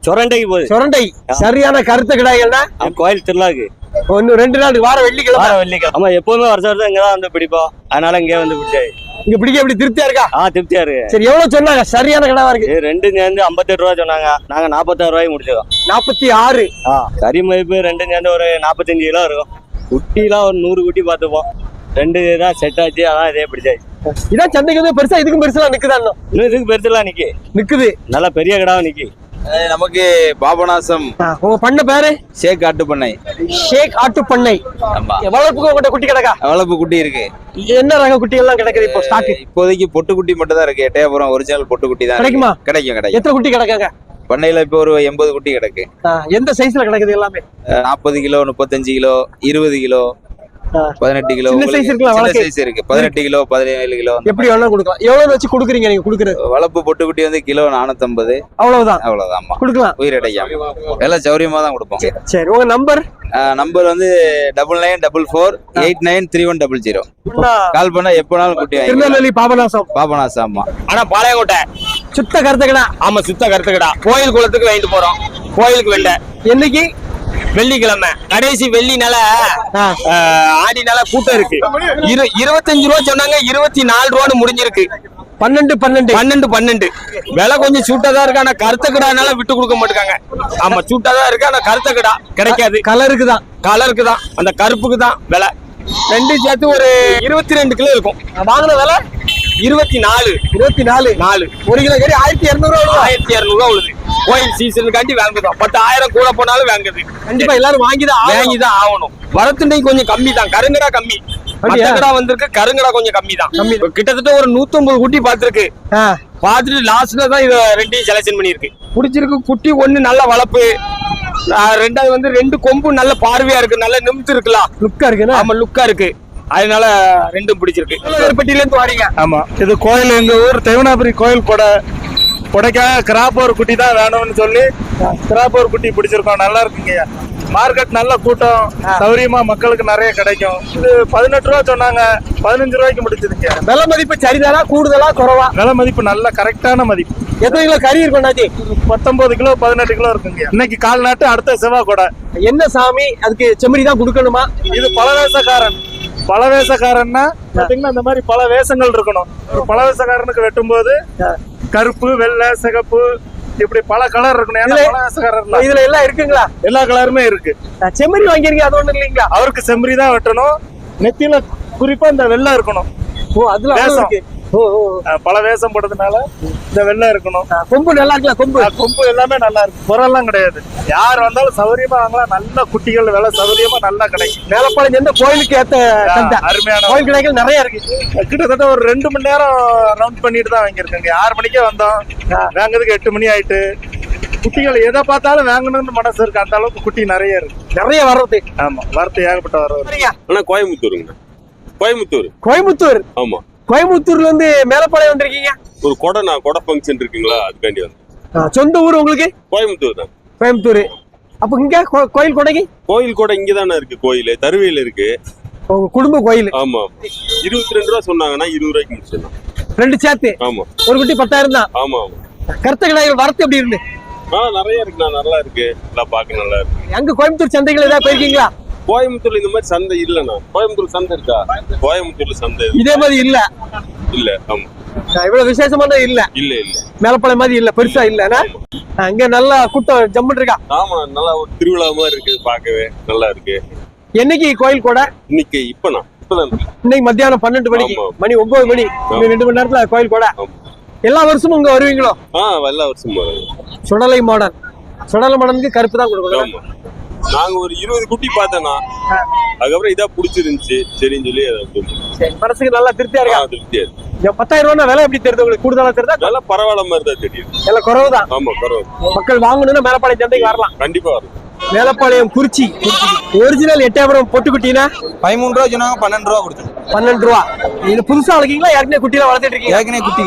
சொரண்டைக்கு போகுது. சொரண்டை சரியான கருத்து கிடாய்கள்னா கோயில் திருவிழாக்கு ஒன்னு 2 நாளுக்கு வார வெள்ளிக்கிழமை. ஆமா, எப்பவுமே வருஷம் இங்கதான் வந்து பிடிப்போம். அதனால இங்கே வந்து பிடிச்சாரு. இங்க பிடிக்க எப்படி திருப்தியா இருக்கா? திருப்தியா இருக்கு. சரி, எவ்வளவு சொன்னாங்க? சரியான கிடாவா இருக்கு. ரெண்டும் சேர்ந்து 58 ரூபா சொன்னாங்க. நாங்க 46 ரூபாய்க்கு முடிச்சிருக்கோம். 46. கறி மதிப்பு ரெண்டும் சேர்ந்து ஒரு 45 கிலோ இருக்கும். குட்டிலாம் ஒரு 100 குட்டி பார்த்துப்போம். 2 தான் செட் ஆச்சு. அதான் இதே பிடிச்சாச்சு. இதான் சந்தைக்கு வந்து பெருசா இதுக்கும் பெருசா நிக்குதா? இன்னும் இதுக்கு பெருசுலாம் நிக்குது. நல்லா பெரிய கிடாவும் நிக்கி. நமக்கு பாபநாசம். உங்க பண்ண பேரு? ஷேக் ஆட்டு பண்ணை. ஷேக் ஆட்டு பண்ணை. வளர்ப்புக்கு உங்கள்கிட்ட குட்டி கிடக்கா? வளர்ப்பு குட்டி இருக்கு. என்ன ரக குட்டி எல்லாம் கிடைக்குது இப்போ ஸ்டாக்? இப்போதைக்கு பொட்டு குட்டி மட்டும் தான் இருக்கு. எட்டயபுரம் ஒரிஜினல் பொட்டு குட்டி தான் கிடைக்குமா? கிடைக்கும். எத்தனை குட்டி கிடக்காங்க பண்ணையில? இப்போ ஒரு 80 குட்டி கிடக்கு. எந்த சைஸ்ல கிடக்குது எல்லாமே? 40 கிலோ, 35 கிலோ, 20 கிலோ, 18 கிலோ. சின்ன சைஸ் இருக்கு. 18 கிலோ, 17 கிலோ. எப்படி வேணா கொடுக்கலாம். எவ்வளவு வச்சு கொடுக்குறீங்க நீங்க? கொடுக்குறது வளர்ப்பு பொட்டு குட்டி வந்து கிலோ 450. அவ்வளவுதான். கொடுக்கலாம். உயிரடைக்காம எல்லாம் சௌரியமா தான் கொடுப்போம். சரி, உங்க நம்பர் வந்து 9944893100. கால் பண்ணா எப்பனாலும் குட்டி வாங்கி. திருநெல்வேலி பாபநாசம். ஆமா. ஆனா பாளையங்கோட்டை சுத்த கருத்துக்கடா. ஆமா, சுத்த கருத்துக்கடா. கோயில் குளத்துக்கு வாங்கிட்டு போறோம். கோயிலுக்கு வெள்ள என்னைக்கு? வெள்ளிக்கிழமை கடைசி வெள்ளினால ஆடினால கூட்டம் இருக்கு. 25 ரூபா சொன்னாங்க. 24 ரூபான்னு முடிஞ்சிருக்கு. 12 விலை கொஞ்சம் சூட்டாதான் இருக்கு. ஆனா கருத்த கிடானால விட்டு கொடுக்க மாட்டாங்க. ஆமா, சூட்டாதான் இருக்கு. ஆனா கருத்த கிடா கிடைக்காது. கலருக்கு தான் அந்த கருப்புக்கு தான் விலை. 2 சேர்த்து ஒரு 22 கிலோ இருக்கும். வாங்கின விலை 24. ஒரு கிலோ கறி 1200 ரூபா. 1200 ரூபா உழுது. கோயில் சீசனுக்காண்டி வாங்குதோம். 10,000 கூட போனாலும் வாங்குது. கண்டிப்பா எல்லாரும் வாங்கிதான் ஆகணும். வரத்துண்டை கொஞ்சம் கம்மி தான். கருங்கடா கம்மி. கடா வந்திருக்கு. கருங்கடா கொஞ்சம் கம்மி தான். கிட்டத்தட்ட ஒரு 150 குட்டி பாத்துருக்கு. பாத்துட்டு லாஸ்ட்ல தான் இத ரெண்டையும் செலக்ஷன் பண்ணிருக்கு. பிடிச்சிருக்கு. குட்டி ஒண்ணு நல்ல வளர்ப்பு. ரெண்டாவது வந்து 2 கொம்பு நல்ல பார்வையா இருக்கு. நல்ல நிமித்து இருக்கலாம். லுக்கா இருக்கு. ஆமா, லுக்கா இருக்கு. அதனால ரெண்டும் பிடிச்சிருக்கு. பெட்டியில இருந்து வாரீங்க? ஆமா, இது கோயில். எங்க ஊர் தேவனாபுரி கோயில் கொடைக்காக கிராப்போர் குட்டி தான் வேணும்னு சொல்லி கிராப்போர் குட்டி பிடிச்சிருக்கோம். நல்லா இருக்குங்க. மார்க்கெட் நல்ல கூட்டம். சௌரியமா மக்களுக்கு நிறைய கிடைக்கும். இது 18 ரூபா சொன்னாங்க. 15 ரூபாய்க்கு முடிச்சதுங்க. விலை மதிப்பு சரிதானா? கூடுதலா குறைவா? விலை மதிப்பு நல்ல கரெக்டான மதிப்பு. எத்தனை கிலோ கறி இருக்கும்? 19 கிலோ 18 கிலோ இருக்குங்க. இன்னைக்கு கால் நாட்டு, அடுத்த செவ்வாய் கூட. என்ன சாமி அதுக்கு செம்மறி தான் கொடுக்கணுமா? இது பலவேசக்காரன்னா பாத்தீங்கன்னா இந்த மாதிரி பல வேஷங்கள் இருக்கணும். ஒரு பலவேசக்காரனுக்கு வெட்டும் போது கருப்பு, வெள்ளை, சிகப்பு, இப்படி பல கலர் இருக்கணும். இதுல எல்லாம் இருக்குங்களா? எல்லா கலருமே இருக்கு. செம்மறி வாங்கிருக்கீங்க, அது ஒண்ணு இல்லைங்களா? அவருக்கு செம்மறி தான் வெட்டணும். நெத்தியில குறிப்பா இந்த வெள்ளை இருக்கணும். அதுல இருக்கு. பல வேஷம் போட்டதுனால இந்த வெள்ளை இருக்கணும். கொம்பு நல்லா இருக்குல்ல? கொம்பு எல்லாமே நல்லா இருக்கு. குறெல்லாம் கிடையாது. யார் வந்தாலும் சௌரியமா வாங்கலாம். நல்ல குட்டிகள் விலை சௌரியமா நல்லா கிடைக்கும். மேலப்பாளையம் எந்த கோயிலுக்கு ஏத்த அருமையான கோயில் கடைகள் நிறைய இருக்கு. கிட்டத்தட்ட ஒரு 2 மணி நேரம் ரவுண்ட் பண்ணிட்டு தான் வாங்கியிருக்கேங்க. 6 மணிக்கே வந்தோம். வாங்குறதுக்கு 8 மணி ஆயிட்டு. குட்டிகள் எதை பார்த்தாலும் வாங்கணும்னு மனசு இருக்கு. அந்த அளவுக்கு குட்டி நிறைய இருக்கு. நிறைய வர்றது. ஆமா, வரத்து ஏகப்பட்ட வர்றது. கோயம்புத்தூர். ஆமா, கோயம்புத்தூர்ல இருந்து மேலப்பாளையம் வந்திருக்கீங்க. ஒரு கொடை ஃபங்க்ஷன் இருக்குங்களா, அதுக்காண்டி வந்து. சொந்த ஊர் உங்களுக்கு? கோயம்புத்தூர் தான். கோயம்புத்தூர். அப்ப இங்க கோயில் கொடைக்கு? கோயில் கொடை இங்கதானே இருக்கு. கோயில் தருவையில இருக்கு. குடும்ப கோயில். ஆமா, 22 ரூபா சொன்னாங்கன்னா 20 ரூபாய்க்கு முடிச்சிடலாம். 2 சேர்த்து? ஆமா. ஒரு குட்டி 10,000 தான். ஆமா. கருத்த கடாய்கள் வரத்து எப்படி இருக்கு? நிறைய இருக்குண்ணா. நல்லா இருக்கு. நல்லா பாக்க நல்லா இருக்கு. அங்க கோயம்புத்தூர் சந்தைகள் ஏதாவது போயிருக்கீங்களா? கோயம்புத்தூர்ல இந்த மாதிரி சந்தை இல்லண்ணா. கோயம்புத்தூர் சந்தை இருக்கா? கோயம்புத்தூர்ல சந்தை இதே மாதிரி இல்ல. ஆமா, இவ்வளவு விசேஷமான இல்ல. மேலப்பாளையம் மாதிரி இல்ல, பெருசா இல்ல. அங்க நல்லா கூட்டம் ஜம்முன்னு இருக்கா? ஆமா, நல்லா ஒரு திருவிழா மாதிரி இருக்கு. பாக்கவே நல்லா இருக்கு. என்னைக்கு கோயில் கூட? இன்னைக்கு இப்பதான் இன்னைக்கு மத்தியானம் 12 மணிக்கு. மணி 9 மணி. 2 மணி நேரத்துல கோயில் கூட. எல்லா வருஷமும் இங்க வருவீங்களோ? எல்லா வருஷமும் வருவோம். சுடலை மாடனுக்கு கருப்பு தான் கொடுக்கணும். நாங்க ஒரு 20 குட்டி பார்த்தோம்னா அதுக்கப்புறம் இதா பிடிச்சிருந்துச்சு. சரின்னு சொல்லி மனசுக்கு நல்லா திருப்தியா இருக்கா? திருப்தியா இருக்கு. 10,000 ரூபா விலை எப்படி தெரியுது உங்களுக்கு? கூடுதலா தெரியுதா? நல்லா பரவாயில்ல மாதிரி தான் தெரியுது. எல்லாம் குறவுதான். ஆமா, குறவு. மக்கள் வாங்கணும்னா மேலப்பாளையம் சந்தைக்கு வரலாம். கண்டிப்பா வரும். மேலப்பாளையம் குறிச்சி ஒரிஜினல் எட்டயபுரம் பொட்டுக்குட்டினா 13 ரூபா சொன்னாங்க. 12 ரூபா கொடுத்தோம். 12 ரூபா. இது புதுசா வளர்க்கீங்களா? ஏற்கனவே குட்டியில வளர்த்துட்டு இருக்கீங்க? ஏற்கனவே குட்டி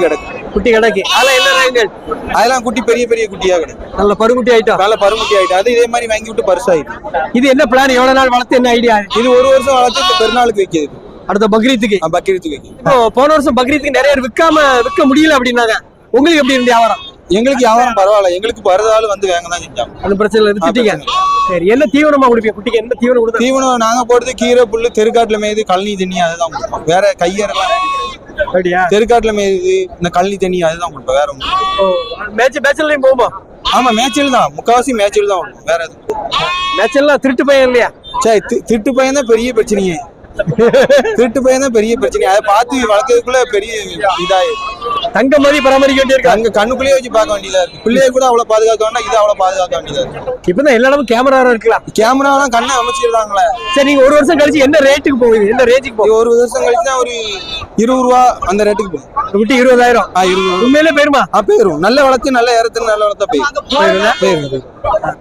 கிடக்கு. அதெல்லாம் என்ன ரேங்கள்? அதெல்லாம் குட்டி பெரிய குட்டியா கிடக்கு. நல்ல பருங்குட்டி ஆயிட்டோம். நல்ல பருங்குட்டி ஆயிட்டு. அது இதே மாதிரி வாங்கி விட்டு பரிசாயிட்டு. இது என்ன பிளான்? எவ்வளவு நாள் வளர்த்து என்ன ஐடியா? இது 1 வருஷம் வளர்த்து இந்த பெருநாளுக்கு வைக்கிறது. அடுத்த பக்ரீத்துக்கு? பக்ரீத்துக்கு. இப்போ போன வருஷம் பக்ரீத்துக்கு நிறைய விற்க முடியல அப்படின்னாங்க. உங்களுக்கு எப்படி இருந்து வியாபாரம்? எங்களுக்கு வியாபாரம் பரவாயில்ல, எங்களுக்கு வரதாலும் வந்து வேங்க தான் செஞ்சாங்க. அந்த பிரச்சனை இல்லை, திட்டிங்க. சரி, என்ன தீவனமா கொடுப்பீங்க குட்டிக்கு? என்ன தீவனம் கொடுத்தா? தீவனம் நாங்க போடுறது கீரை புல்லு, தெருக்காட்டுல மேயுது, கழனி தண்ணி அதுதான் கொடுப்போம். வேற கையறெல்லாம் அப்படியா? தெருக்காட்டுல மேயுது, இந்த கழனி தண்ணி அதுதான் கொடுப்போம். வேற ஒன்றும் மேட்ச்லயும் போகுமா? ஆமா, மேய்ச்சல் தான், முக்காவாசி மேய்ச்சல் தான் கொடுப்போம். வேற எதுவும் மேட்ச்லாம் திருட்டு பையன் இல்லையா? சரி, திருட்டு பையன் தான் பெரிய பிரச்சனையே. திருட்டு பையன் தான் பெரிய பிரச்சனை. அதை பார்த்து வளர்க்கறதுக்குள்ள பெரிய இதாயிருக்கு. தங்க மாதிரி பராமரிக்க வேண்டியிருக்கு. அங்க கண்ணுக்குள்ளேயே வச்சு பார்க்க வேண்டியதா இருக்கு. பிள்ளைய கூட அவ்வளவு பாதுகாக்க வேண்டாம், இது அவ்வளவு பாதுகாக்க வேண்டியதா இருக்கு. இப்பதான் எல்லா இடமும் கேமரா இருக்கலாம். கேமராலாம் கண்ணை அமைச்சிருக்காங்களே. சரி, நீங்க ஒரு வருஷம் கழிச்சு என்ன ரேட்டுக்கு போகுது? என்ன ரேஞ்சுக்கு போகுது? ஒரு வருஷம் கழிச்சுனா ஒரு 20 ரூபா அந்த ரேட்டுக்கு போகும். குட்டி 20,000. 20 உண்மையிலே போயிருமா? போயிரும். நல்ல வளர்த்து நல்ல ஏறத்து நல்ல வளர்த்தா போயிரும்.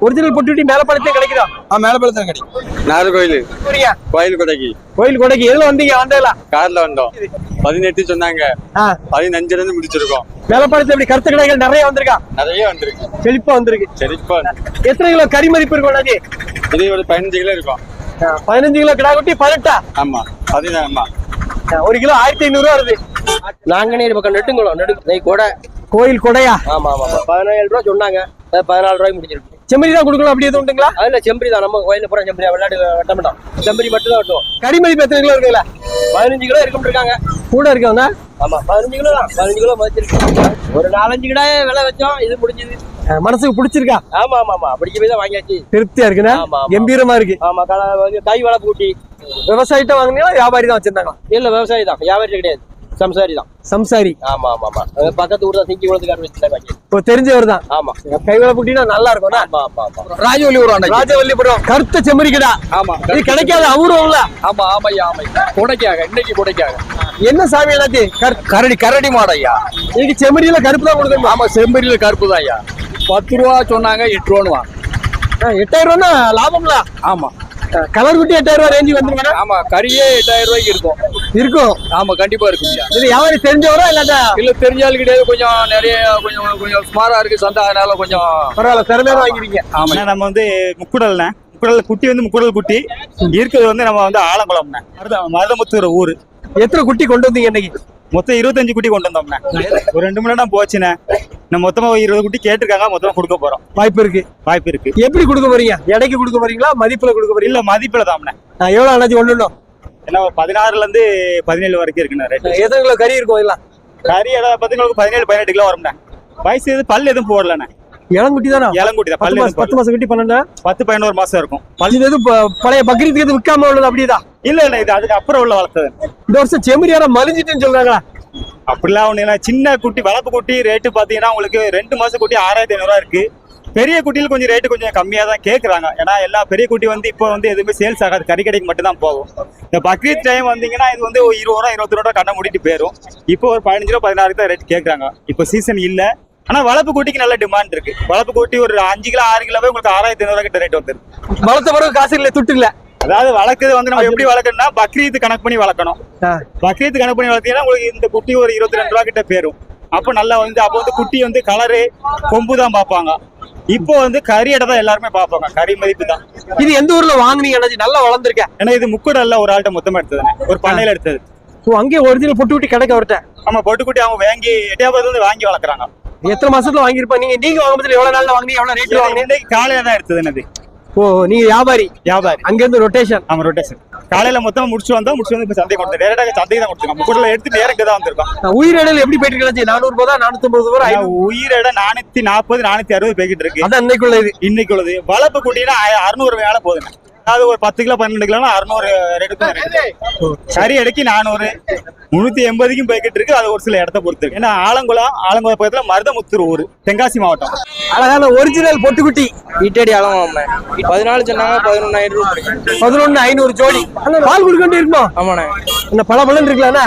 ஒரிஜினல் பொட்டுட்டி மேல பழத்தே கிடைக்குதா? மேல பழத்தான் கிடைக்கும். நாகர்கோயில் கோயில் கொடைக்கு. கோயில் கொடைக்கு எதுல வந்தீங்க? ஆண்டேலா கார்ல வந்தோம். 18 சொன்னாங்க, 15 இருந்து முடிச்சிருக்கோம். மேலப்பாளையத்துல இப்படி கருத்து கடைகள் நிறைய வந்திருக்கா? நிறைய வந்திருக்கு, செழிப்பா வந்திருக்கு. செழிப்பா. எத்தனை கிலோ கறி மதிப்பு இருக்கும் அண்ணாச்சி? இது ஒரு 15 கிலோ இருக்கும். 15 கிலோ கிடா குட்டி 18. ஆமா, 15. ஆமா, 1 கிலோ 1500 ரூபா வருது. நாங்கநேரி பக்கம் நெடுங்குளம் கொடை. கோயில் கொடையா? ஆமா ஆமா 17 ரூபா சொன்னாங்க, 14 ரூபாய்க்கு முடிச்சிருக்கு. செம்மறி தான் கொடுக்கலாம், அப்படி எதுவும் உண்டுங்களா? அதுல செம்பரி தான், நம்ம கோயில பூரா செம்பரி விளையாட்டு வெட்ட மாட்டோம். செம்பரி மட்டும் தான் வெட்டுவோம். கறி மதிப்பு எத்தனை கிலோ இருக்குல்ல? 15 கிலோ இருக்கும் இருக்காங்க. கூட இருக்காங்க. ஆமா 15 கிலோ தான், 15 கிலோ மதிச்சிருக்கு. ஒரு 4-5 கிடா விலை வச்சோம், இது முடிஞ்சது. மனசுக்கு பிடிச்சிருக்கா? ஆமா ஆமா ஆமா அப்படி போய் தான் வாங்கியாச்சு. திருப்தியா இருக்குண்ணா? கம்பீரமா இருக்கு. ஆமா, கை வளர்ப்பு கூட்டி. விவசாயிட்ட வாங்கினீங்களா வியாபாரி தான் வச்சிருந்தாங்களா? இல்ல விவசாயி தான், வியாபாரி கிடையாது, சம்சாரி தான். சம்சாரி. ஆமா ஆமா ஆமா பக்கத்து ஊர் தான், சிங்கி குளத்துக்காரர் வச்சிருக்காங்க. இப்போ தெரிஞ்சவர் தான். ஆமா, கைவள குட்டினா நல்லா இருக்கும். ஆமா ஆமா ஆமா ராஜவல்லிபுரம். ராஜவல்லிபுரம் கருத்த செம்மறி கிடா. ஆமா, இது கிடைக்காத அபூர்வம்ல. ஆமா ஆமையா ஆமை கொடைக்காக, இன்னைக்கு கொடைக்காக. என்ன சாமி எல்லாத்தி? கரடி மாடையா. இன்னைக்கு செம்மறியில கருப்பு தான் கொடுக்கணும். ஆமா, செம்பரியில கருப்பு தான் ஐயா. 10 ரூபா சொன்னாங்க, 8 ரூபான்னு. 8000 ரூபா லாபம்ல. ஆமா, கலர் குட்டி 8000 ரூபா ரேஞ்சு வந்துருங்க. ஆமா கறியே 8000 ரூபாய்க்கு இருக்கும். இருக்கும். ஆமா கண்டிப்பா இருக்கும். இது யாரு தெரிஞ்சவரா இல்லாட்டா? இல்ல தெரிஞ்சாலும் கிடையாது, கொஞ்சம் நிறைய கொஞ்சம் சுமாரா இருக்கு சந்தை, அதனால கொஞ்சம் பரவாயில்ல, திறமையா வாங்கிருக்கீங்க. ஆமா, நம்ம வந்து முக்குடல்ண்ணே. முக்குடல் குட்டி வந்து முக்குடல் குட்டி இருக்கிறது வந்து நம்ம வந்து ஆலங்குளம்ண்ணே. மருதமுத்தூர் ஊர். எத்தனை குட்டி கொண்டு வந்தீங்க இன்னைக்கு? மொத்தம் 25 குட்டி கொண்டு வந்தோம்ண்ணே. ஒரு 2 மணி நேரம் போச்சுண்ணே. நம்ம மொத்தமா 20 குட்டி கேட்டிருக்காங்க, மொத்தமா கொடுக்க போறோம். வாய்ப்பு இருக்கு. வாய்ப்பு இருக்கு. எப்படி கொடுக்க போறீங்க? எடைக்கு கொடுக்க போறீங்களா, மதிப்புல கொடுக்க போறீங்களா? இல்ல, மதிப்புல தாம்ண்ணே. எவ்வளவு அண்ணாச்சி ஒண்ணு? ஏன்னா 16ல இருந்து 17 வரைக்கும் இருக்குண்ணே ரேட். எத்தனை கிலோ கறி இருக்கும் இதெல்லாம்? கறி இடம் பார்த்தீங்கன்னா 17-18 கிலோ வரும்ண்ணே. வயசு எது பல் எதுவும் போடலண்ணே. இளங்குட்டி தானே? இளங்குட்டி தான். பல் 10 மாசம் குட்டி 12. 10-11 மாசம் இருக்கும். இது எதுவும் பழைய பக்ரீத்துக்கு எதுவும் விற்காம உள்ளது அப்படிதான்? இல்ல இல்ல, இது அதுக்கு அப்புறம் உள்ள வளர்த்தது. இந்த வருஷம் செம்மறி யாரும் மலிஞ்சிட்டுன்னு சொல்றாங்களா? அப்படிலாம் ஒண்ணு இல்ல. சின்ன குட்டி வளர்ப்பு குட்டி ரேட்டு பாத்தீங்கன்னா உங்களுக்கு 2 மாசம் குட்டி 6500 ரூபா இருக்கு. பெரிய குட்டியில் கொஞ்சம் ரேட்டு கொஞ்சம் கம்மியா தான் கேட்கறாங்க. ஏன்னா எல்லா பெரிய குட்டி வந்து இப்போ வந்து எதுவுமே சேல்ஸ் ஆகாது, கறி கடைக்கு மட்டும் தான் போகும். இந்த பக்ரீத் டைம் வந்தீங்கன்னா இது வந்து 20 ரூபா 22 ரூபா கண்ணை மூடிட்டு போயிடும். இப்போ ஒரு 15 ரூபா 16 தான் ரேட் கேட்கறாங்க. இப்போ சீசன் இல்ல. ஆனா வளர்ப்பு குட்டிக்கு நல்ல டிமாண்ட் இருக்கு. வளர்ப்பு குட்டி ஒரு 5 கிலோ 6 கிலோவே உங்களுக்கு 6500 ரூபா கிட்ட ரேட் வந்துருக்கு. வளர்த்த பிறகு காசு இல்ல, துட்டு இல்ல. அதாவது வளர்க்குறது வந்து நம்ம எப்படி வளர்க்கணும்னா பக்ரீத் கணக்கு பண்ணி வளர்க்கணும். பக்ரீத் கணக்கு பண்ணி வளர்த்தீங்கன்னா உங்களுக்கு இந்த குட்டி ஒரு 22 ரூபா கிட்ட போயிடும். அப்போ நல்லா வந்து அப்போ வந்து குட்டி வந்து கலரு கொம்பு தான் பார்ப்பாங்க. இப்போ வந்து கறி எடை தான் எல்லாருமே பார்ப்பாங்க, கறி மதிப்பு தான். இது எந்த ஊர்ல வாங்குனீங்க அண்ணாச்சி? நல்லா வளர்ந்துருக்கேன். ஏன்னா இது முக்குடல்ல ஒரு ஆள்கிட்ட மொத்தமா எடுத்ததுண்ணே, ஒரு பண்ணையில எடுத்தது. அங்கேயே ஒரிஜினல் பொட்டு குட்டி கிடைக்க அவர்கிட்ட. ஆமா, பொட்டுக்குட்டி அவங்க வாங்கி எட்டையாவது வந்து வாங்கி வளர்க்குறாங்க. எத்தனை மாசத்துல வாங்கிருப்பா? நீங்க வாங்கும்போது எவ்வளவு நாள்ல வாங்குனீங்க, எவ்வளவு ரேட் வாங்குனீங்க? இன்னைக்கு காலையில தான் எடுத்ததுன்னு. ஓ, நீங்க வியாபாரி? வியாபாரி. அங்க இருந்து ரொட்டேஷன்? ஆமா, ரொட்டேஷன். காலையில மொத்தம் முடிச்சு வந்து இப்ப சந்தை கொடுத்தோம். நேரடியாக சந்தை தான் கொடுத்துருக்கோம். முக்குடல எடுத்து நேரம் தான் வந்திருக்கோம். உயிரிடல் எப்படி போயிட்டு இருக்காச்சு? 400 ரூபாய் 450 ரூபாய்? உயிரிட 440 460 போய்கிட்டு இருக்கு. அதான் இன்னைக்குள்ள இது. இன்னைக்கு உள்ளது வளர்ப்பு குட்டினா 600 மேல போகுதுங்க. அதாவது ஒரு 10 கிலோ 12 கிலோனா 600 ரேட்டு. கறி அடைக்கி 400 380க்கும் போய்கிட்டு இருக்கு. அது ஒரு சில இடத்த பொறுத்து இருக்கு. ஏன்னா ஆலங்குளம் பக்கத்துல மருதமுத்தூர் ஊர், தென்காசி மாவட்டம். அழகான ஒரிஜினல் பொட்டுக்குட்டி. ஈட்டடி அளவாம 14 சொன்னாங்க, 11,000 ரூபாய். 11,500 ஜோடி. பால் குடிக்கொண்டு இருக்குமா? ஆமாண்ணே. இந்த பழம் இருக்கலாம்னா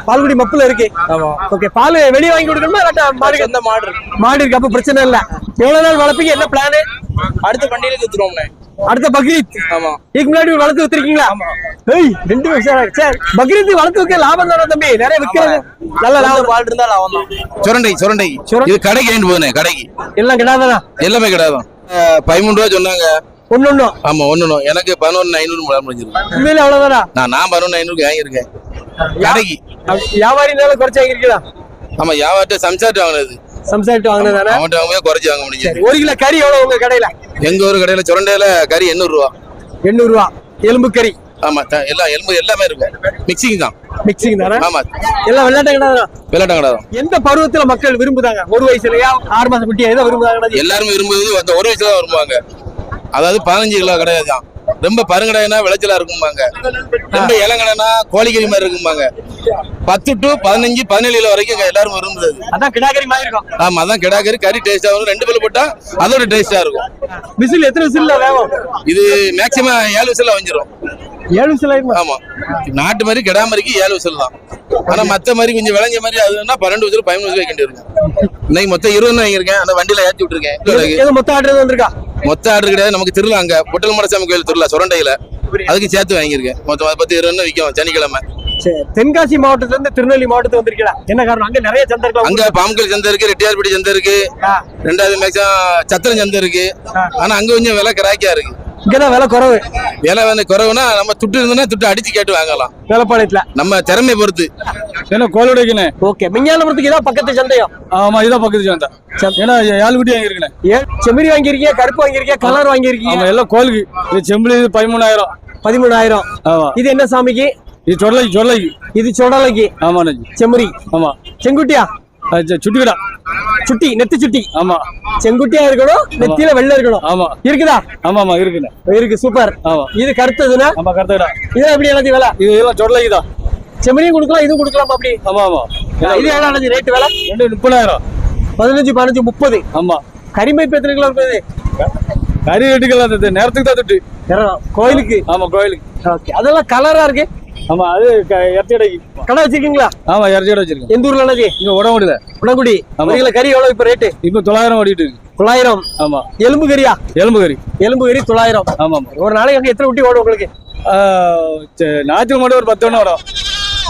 பால்குடி மப்புல இருக்கு. ஆமா. ஓகே, பால் வெளியே வாங்கி கொடுக்கணுமா இல்லாட்டா மாடு? எந்த மாடு இருக்கு? மாடு இருக்கு, அப்ப பிரச்சனை இல்ல. எவ்வளவு நாள் வளர்ப்பீங்க? என்ன பிளான்? அடுத்த பண்டிகைக்கு வித்துருவோம்ண்ணே. அடுத்த பக்ரீத்? ஆமா. இதுக்கு முன்னாடி வளர்த்து வித்துருக்கீங்களா? ஏய், 2 வருஷம் சார். பக்ரீத் வளர்த்து வைக்க லாபம் தானே தம்பி? நிறைய விற்கிறது நல்ல லாபம். பால் இருந்தா லாபம் தான். சுரண்டை இது கடைக்கு வாங்கிட்டு போனேன். கடைக்கு எல்லாம் கிடாதானா? எல்லாமே கிடையாது. 13 ரூபா சொன்னாங்க. ஒண்ணு ஆமா, ஒண்ணு எனக்கு 11,500 முடிஞ்சிருக்கு. உண்மையில அவ்வளவுதானா? நான் 11,500 வாங்கியிருக்கேன் கடைக்கு. வியாபாரினால குறைச்சு வாங்கிருக்கீங்களா? ஆமா, வியாபாரத்தை சம்சாரிட்டு வாங்கினது. சம்சாரிட்டு வாங்கினதானே? அவன்கிட்ட வாங்க குறைச்சி வாங்க முடியும். சரி, 1 கிலோ கறி எவ்வளவு உங்க கடையில? எங்க ஊர் கடையில சுரண்டையில கறி 800 ரூபா. 800 ரூபா எலும்பு கறி. ஆமா, எல்லாம் எலும்பு எல்லாமே இருக்கும். மிக்சிங் தான். மிக்சிங் தானே? ஆமா, எல்லாம் வெள்ளாட்ட கடை தான். வெள்ளாட்ட கடை தான். எந்த பருவத்துல மக்கள் விரும்புதாங்க? 1 வயசுலயா 6 மாசம் குட்டியா எதை விரும்புதாங்க? எல்லாருமே விரும்புவது அந்த 1 வயசுல தான் விரும்புவாங்க. அதாவது 15 கிலோ கிடையாது தான். ரொம்ப பருங்கடைனா விளைச்சலா இருக்கும்பாங்க. ரொம்ப இளங்கடைனா கோழிக்கறி மாதிரி இருக்கும்பாங்க. 10 to 15 17 கிலோ வரைக்கும் எல்லாரும் விரும்புறது. அதான் கிடாக்கறி மாதிரி இருக்கும். ஆமா, அதான் கிடாக்கறி. கறி டேஸ்டா வரும். 2 பல்லு போட்டா அதோட டேஸ்டா இருக்கும். விசில் எத்தனை விசில்ல வேகும்? இது மேக்ஸிமம் 7 விசில்ல வந்துரும். 7 விசில் ஆயிடுமா? ஆமா, நாட்டு மாதிரி கிடா மாதிரிக்கு 7 விசில் தான். ஆனா மத்த மாதிரி கொஞ்சம் விளைஞ்ச மாதிரி அதுன்னா 12 விசில் 15 விசில் வைக்க இருக்கு. இன்னைக்கு மொத்தம் 20 வாங்கியிருக்கேன். ஆனா வண்டியில ஏற்றி விட்டுருக்கேன். எது மொத்த ஆர்டர் வந்திருக்கா? மொத்த ஆர்டர் கிடையாது, நமக்கு திருவிழா அங்க பொட்டல் மடசாமி கோயில் திருவிழா சுரண்டையில, அதுக்கு சேர்த்து வாங்கியிருக்கேன். மொத்தம் 10 20 விற்கும் சனிக்கிழமை. சரி, தென்காசி மாவட்டத்துல இருந்து திருநெல்வேலி மாவட்டத்துக்கு வந்திருக்கீங்களா? என்ன காரணம்? அங்க நிறைய சந்தை இருக்கு. அங்க பாம்புக்கல் சந்தை இருக்கு, ரெட்டியார்பட்டி சந்தை இருக்கு, 2வது மேக்ஸிமம் சத்திரம் சந்தை இருக்கு. ஆனா அங்க கொஞ்சம் விலை கிராக்கியா இருக்கு. இங்கதான் விலை குறைவு. விலை வந்து குறைவுனா நம்ம துட்டு இருந்தோம்னா துட்டு அடிச்சு கேட்டு வாங்கலாம். வேலைப்பாளையத்துல நம்ம திறமை பொறுத்து. ஏன்னா கோலுடைக்குண்ணே. ஓகே, மிஞ்ஞானபுரத்துக்கு இதான் பக்கத்து சந்தையும். ஆமா, இதான் பக்கத்து சந்தை. ஏன்னா 7 குட்டி வாங்கியிருக்கேன். செம்மறி வாங்கியிருக்கீங்க, கருப்பு வாங்கியிருக்கீங்க, கலர் வாங்கியிருக்கீங்க. ஆமா, எல்லாம் கோலுக்கு. இது செம்பிளி 13,000. 13,000. ஆமா. இது என்ன சாமிக்கு? இது சொடலைக்கு. இது சொடலைக்கு. ஆமா, செம்மறி. ஆமா. செங்குட்டியா? சுட்டிக்கடா. சுட்டி, நெத்து சுட்டி. ஆமா. செங்குட்டியா இருக்கணும், நெத்தியில வெள்ளை இருக்கணும். ஆமா. இருக்குதா? ஆமா இருக்குண்ணே. இருக்கு, சூப்பர். ஆமா. இது கருத்ததுன்னா? ஆமா, கரெக்டா. இது எப்படி எல்லாத்தையும் விலை? இது எல்லாம் சொடலைக்கு தான். செம்மறியும் கொடுக்கலாம், இதுவும் கொடுக்கலாம். அப்படி? ஆமா ஆமா. இது எவ்வளவு ரேட் விலை? 30,000. 15 15 30. ஆமா. கரிமைப்பு எத்தனை கிலோ இருக்குது? கறி வெட்டுக்கலாம், நேரத்துக்கு தான் துட்டு. கோயிலுக்கு? ஆமா, கோயிலுக்கு. ஓகே, அதெல்லாம் கலரா இருக்கு. ஆமா, அது இறச்சி கடைக்கு கடை வச்சிருக்கீங்களா? ஆமா, இறச்சி கடை வச்சிருக்கேன். எந்த ஊர்ல? இங்க உடம்புல உடங்குடி. கிலோ கறி எவ்வளவு இப்ப ரேட்டு? இப்ப 900 ஓடிட்டு இருக்கு. 900. ஆமா. எலும்பு கறியா? எலும்பு கறி. எலும்பு கறி 900. ஆமா. ஒரு நாளைக்கு அங்க எத்தனை குட்டி ஓடும் உங்களுக்கு? ஞாயிற்று மட்டும் ஒரு 10 ஒன்று வரும்.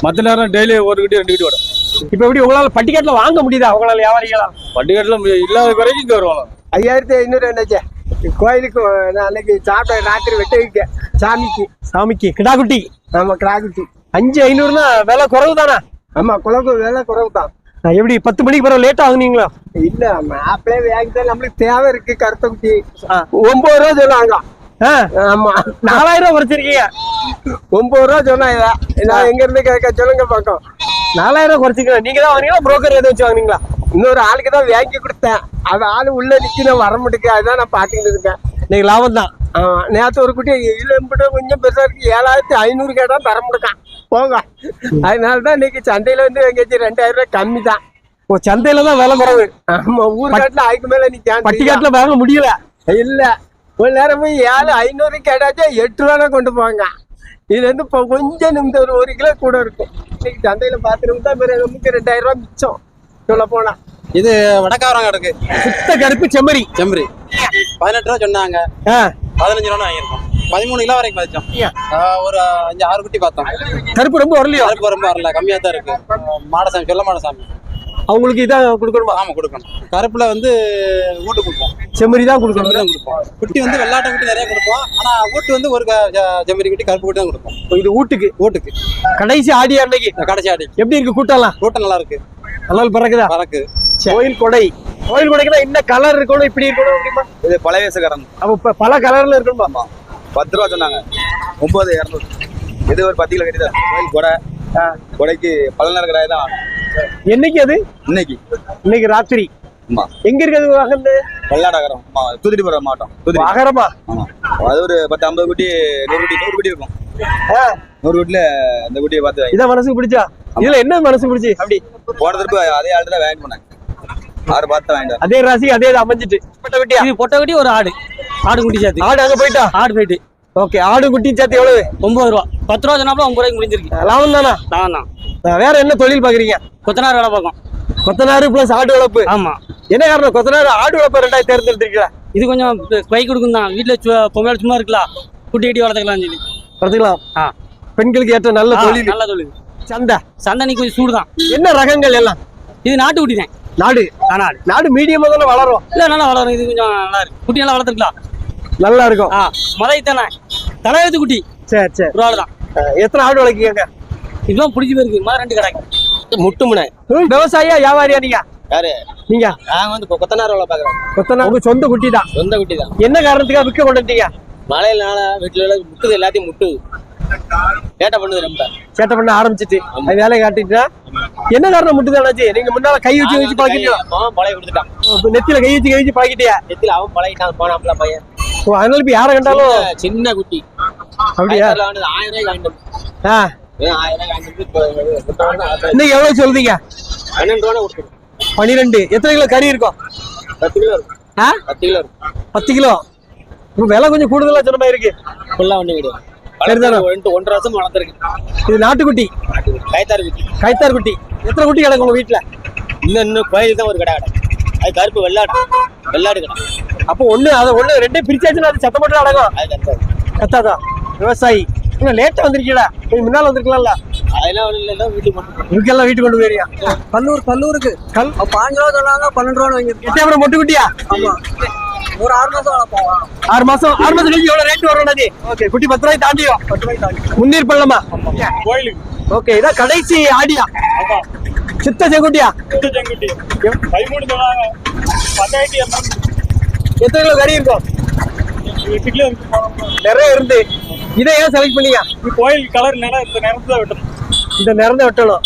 மற்ற நேரம் டெய்லி 1 குட்டி 2 குட்டி வரும். இப்ப எப்படி உங்களால பட்டிக்காட்டுல வாங்க முடியுதா? உங்களால வியாபாரிகளா? பட்டிக்காட்டுல இல்லாத குறைக்கு இங்க வருவாங்க. 5500 என்னச்சு கோயிலுக்கு அன்னைக்கு சாப்பிட்ட ராத்திரி வெட்ட வைக்க சாமிக்கு கிடா குட்டி. ஆமா, கிடா குட்டி 5,500னா விலை குறைவு தானே? ஆமா, குழம்பு விலை குறைவு தான். எப்படி 10 மணிக்கு பிறகு லேட்டா வாங்குனீங்களா? இல்ல, மாப்பிளே வேகத்தான் நம்மளுக்கு தேவை இருக்கு. கருத்த குட்டி 9 ரூபா சொல்லுவாங்க. ஆமா, 4000 ரூபா குறைச்சிருக்கீங்க. 9 ரூபா சொன்னாங்க. நான் எங்க இருந்து கேட்க சொல்லுங்க பாக்கம். 4000 ரூபா குறைச்சிக்கலாம். நீங்க தான் வாங்கினீங்களா, புரோக்கர் எதுவும் வச்சு வாங்கினீங்களா? இன்னொரு ஆளுக்கு தான் வாங்கி கொடுத்தேன். அது ஆளு உள்ள நிக்க வர மாட்டேங்க. அதுதான் நான் பாத்துக்கிட்டு இருக்கேன். நீங்க லாபம் தான். நேற்று ஒரு குட்டி இளம்பிட்ட கொஞ்சம் பெருசா இருக்கு. 7500 கேட்டா தர முடியும் போங்க. அதனாலதான் இன்னைக்கு சந்தையில வந்து எங்கேயாச்சும் 2000 ரூபாய் கம்மி தான். ஓ, சந்தையில தான் விலை குறைவு. ஆமா, ஊர் காட்டுல அதுக்கு மேல நிக்க பட்டிக்காட்டுல வாங்க முடியல. இல்ல, ஒரு நேரம் போய் 7,500 கேட்டாச்சா 8 ரூபா கொண்டு போவாங்க. இதுல இருந்து இப்போ கொஞ்சம் நிமிடம் 1 கிலோ கூட இருக்கும். இன்னைக்கு சந்தையில பாத்துருந்தா நமக்கு 2000 ரூபாய் மிச்சம் சொல்ல போனா. இது வடக்காரங்க இருக்கு. சுத்த கருப்பு செம்மறி. 18 ரூபா சொன்னாங்க. 15 ரூபா வாங்கியிருக்கோம். 13 கிலோ வரைக்கும் பதிச்சோம். ஒரு 5-6 குட்டி பார்த்தோம். கருப்பு ரொம்ப வரலையா? கருப்பு ரொம்ப வரல, கம்மியா தான் இருக்கு. மாடசாமி சொல்ல மாடசாமி அவங்களுக்கு இதான் கொடுக்கணுமா? ஆமா, கொடுக்கணும். கருப்புல வந்து ஊட்டு கொடுப்போம். செம்மறி தான் கொடுக்கணும். குட்டி வந்து வெள்ளாட்ட குட்டி நிறைய கொடுப்போம். ஆனா ஊட்டு வந்து ஒரு செம்மறி குட்டி கருப்பு குட்டி தான் கொடுப்போம். இது ஊட்டுக்கு கடைசி ஆடி அன்னைக்கு கடைசி ஆடி எப்படி இருக்கு கூட்டம்லாம்? கூட்டம் நல்லா இருக்கு. நல்லா பறக்கு. கோயில் கொடைக்குன்னா என்ன கலர் இருக்கணும், இப்படி இருக்கணும் அப்படிமா? இது பழைய வயசுக்காரன். அப்ப பல கலர்ல இருக்கணுமா? 10 ரூபா சொன்னாங்க. 9,200. இது ஒரு 10 கிலோ கட்டி தான். கோயில் கொடைக்கு 14 கிராய் தான். என்னைக்கு அது? இன்னைக்கு ராத்திரி. எங்க இருக்குது வாகனம்? வெள்ளாடகரம், தூத்துக்குடி மாவட்டம். அகரமா? ஆமா. அது ஒரு 10-50 குட்டி 100 குட்டி இருக்கும். 100 குட்டில இந்த குட்டியை பார்த்து இதான் மனசுக்கு பிடிச்சா? இதுல என்ன மனசு பிடிச்சி? அப்படி போறதுக்கு அதே ஆள் தான் வாங்கி போனாங்க. 6 பார்த்து வாங்கிட்டு அதே ராசி அதே அமைஞ்சிட்டு. பொட்டை குட்டி ஒரு ஆடு குட்டி சேர்த்து. ஆடு அங்க போயிட்டா? ஆடு போயிட்டு. ஓகே, ஆடு குட்டி சேர்த்து எவ்வளவு? 9 ரூபா. 10 ரூபா சொன்னாப்ல 9 ரூபாய்க்கு முடிஞ்சிருக்கு. லாபம் தானா? தான். வேற என்ன தொழில் பாக்குறீங்க? கொத்தனார் வேலை பார்க்கும். கொத்தனாரு பிளஸ் ஆடு வளர்ப்பு. ஆமா. என்ன காரணம் கொத்தனாரு ஆடு வளர்ப்பு 2 தேர்ந்தெடுத்திருக்கீங்களா? இது கொஞ்சம் கை கொடுக்கும் தான். வீட்டுல பொம்பளை சும்மா இருக்கலாம், குட்டி கட்டி வளர்த்துக்கலாம் சொல்லி வளர்த்துக்கலாம். பெண்களுக்கு ஏற்ற நல்ல தொழில். நல்ல தொழில். சந்தை நீ கொஞ்சம் சூடு தான். என்ன ரகங்கள் எல்லாம்? இது நாட்டு குட்டி தான். நாடு மீடியமா தானே வளரும்? இல்ல, நல்லா வளரும். இது கொஞ்சம் நல்லா இருக்கு. குட்டி நல்லா வளர்த்துக்கலாம். நல்லா இருக்கும். மலை தானே தலையெழுத்து குட்டி. சரி ஒரு ஆள் தான். எத்தனை ஆடு வளர்க்கீங்க? இதுதான் பிடிச்சி போயிருக்கு. 2 கிடைக்கும். முட்டுமுனை. விவசாயியா வியாபாரியா நீங்க? யாரு நீங்க நாங்க வந்து கொத்தனார் வேலை பாக்குறோம். கொத்தனா உங்க சொந்த குட்டி தான். சொந்த குட்டி தான். என்ன காரணத்துக்காக விற்க கொண்டு வந்தீங்க? மழையினால வீட்டுல எல்லாம் முட்டுது, எல்லாத்தையும் முட்டுது, கேட்ட பண்ணுது ரொம்ப. சேட்டை பண்ண ஆரம்பிச்சிட்டு அது வேலையை காட்டிட்டா என்ன காரணம் முட்டுதானாச்சு? நீங்க முன்னால கை வச்சு பழகிட்டியா? அவன் பழைய கொடுத்துட்டான். நெத்தியில கை வச்சு பழகிட்டியா? நெத்தில அவன் பழகிட்டான், போனாப்ல பையன். ஓ, அதனால இப்ப யாரை கண்டாலும் சின்ன குட்டி அப்படியா? 1000 ரூபாய் வாங்கிட்டு ஆ 1000 ரூபாய் வாங்கிட்டு இன்னைக்கு எவ்வளவு சொல்றீங்க? 12 ரூபாய் கொடுத்துருக்கோம். 12. எத்தனை கிலோ கறி இருக்கும்? 10 கிலோ இருக்கும். ஆ 10 கிலோ இருக்கும். 10 கிலோ. இப்ப விலை கொஞ்சம் கூடுதலா சொன்ன மாதிரி இருக்கு. ஃபுல்லா ஒண்ணு கிடையாது. சரிதானா? 1.5 வருஷம் வளர்த்துருக்கு. இது நாட்டுக்குட்டி, கைத்தாறு குட்டி. கைத்தார் குட்டி. எத்தனை குட்டி கிடக்கும் உங்க வீட்டுல? இன்னும் கோயில் தான் ஒரு கடை கடை. அது கருப்பு வெள்ளாடு கடை. அப்போ ஒண்ணு ரெண்டே பிரிச்சாச்சுன்னா அது சத்தம் மட்டும் அடங்கும். அது கருப்பு. கத்தாதான் விவசாயி. இன்னும் லேட்டா வந்திருக்கீங்களா? நீங்க முன்னால வந்திருக்கலாம்ல. அதெல்லாம் ஒண்ணு இல்லை, வீட்டுக்கு மட்டும். இதுக்கெல்லாம் வீட்டுக்கு கொண்டு போயிருக்கீங்க. கல்லூருக்கு கல் 5 ரூபா சொன்னாங்க, 12 ரூபா வாங்கிருக்கு. எட்டாயிரம் மொட்டு குட்டியா? ஆமா, ஒரு 6 மாசம் வளர்ப்போம். 6 மாசம் கழிச்சு எவ்வளவு ரேட் வரும்? ஓகே, குட்டி 10 ரூபாய் தாண்டியும். முன்னீர் பள்ளமா? கோயிலுக்கு ஓகே, இதான் கடைசி ஆடியா? சித்த செங்குட்டியா? செங்குட்டி 13 சொன்னாங்க. 10,000 எத்தனை கிலோ கறி இருக்கும்? 8 கிலோ இருக்கு. நிறைய இருந்து இதை ஏன் செலக்ட் பண்ணீங்க? கோயில் கலர் நேரம் இந்த நேரத்துல வெட்டணும். இந்த நிறந்த வெட்டணும்.